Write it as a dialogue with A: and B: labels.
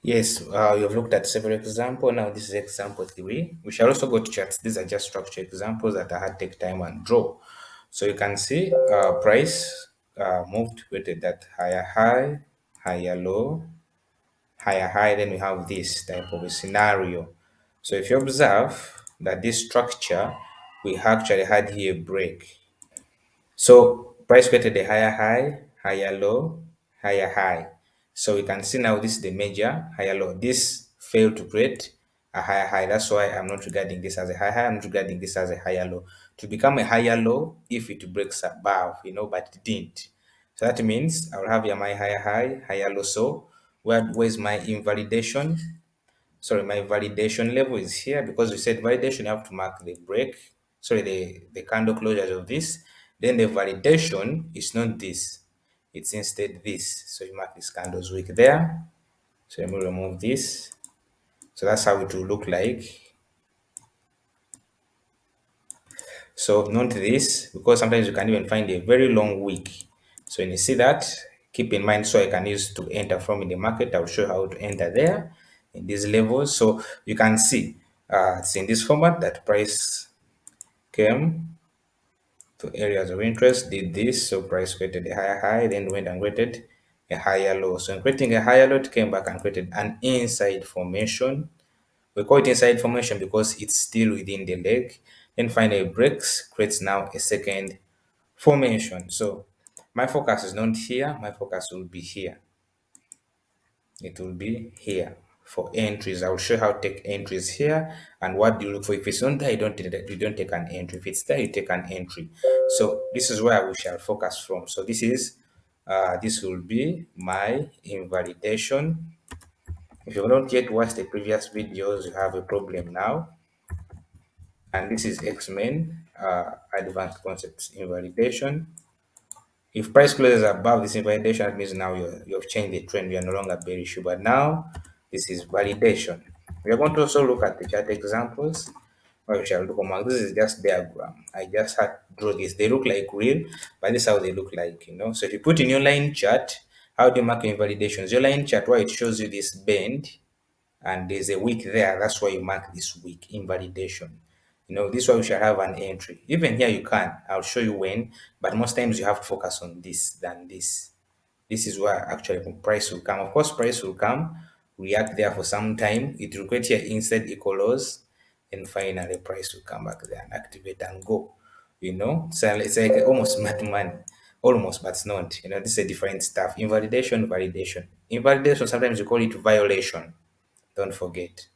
A: Yes, you've looked at several examples. Now this is example three. We shall also go to charts. These are just structure examples that I had take time and draw. So you can see price moved with that higher high, higher low, higher high. Then we have this type of a scenario. So if you observe that this structure, we actually had here a break. So price created a higher high, higher low, higher high. So we can see now this is the major higher low. This failed to create a higher high. That's why I'm not regarding this as a high high. I'm not regarding this as a higher low. To become a higher low, if it breaks above, but it didn't. So that means I will have here my higher high, higher low. So where's my invalidation? Sorry, my validation level is here because we said validation you have to mark the break, sorry, the candle closures of this. Then the validation is not this, it's instead this. So you mark this candles wick there. So let me remove this. So that's how it will look like. So note this because sometimes you can even find a very long wick. So when you see that, keep in mind, so I can use to enter from in the market. I'll show you how to enter there in these levels. So you can see it's in this format that price came to areas of interest, did this, so price created a higher high, then went and created a higher low. So in creating a higher low, it came back and created an inside formation. We call it inside formation because it's still within the leg. Then finally breaks, creates now a second formation. So my focus is not here, my focus will be here. It will be here for entries. I will show how to take entries here and what do you look for. If it's not there, you don't take an entry. If it's there, you take an entry. So this is where we shall focus from. So this will be my invalidation. If you don't yet watch the previous videos, you have a problem now. And this is X-Men advanced concepts invalidation. If price closes above this invalidation, that means now you've changed the trend. You are no longer bearish. But now this is validation. We are going to also look at the chart examples. We shall look at this is just diagram. I just had draw this. They look like real, but this is how they look like. So if you put in your line chart, how do you mark invalidations? Your line chart where it shows you this bend and there's a week there. That's why you mark this week invalidation. This way we shall have an entry. Even here you can. I'll show you when, but most times you have to focus on this than this. This is where actually price will come. Of course, price will come, react there for some time. It will create here instead equal lows, and finally price will come back there and activate and go. So it's like almost mad money. Almost, but it's not. This is a different stuff. Invalidation, validation. Invalidation, sometimes you call it violation. Don't forget.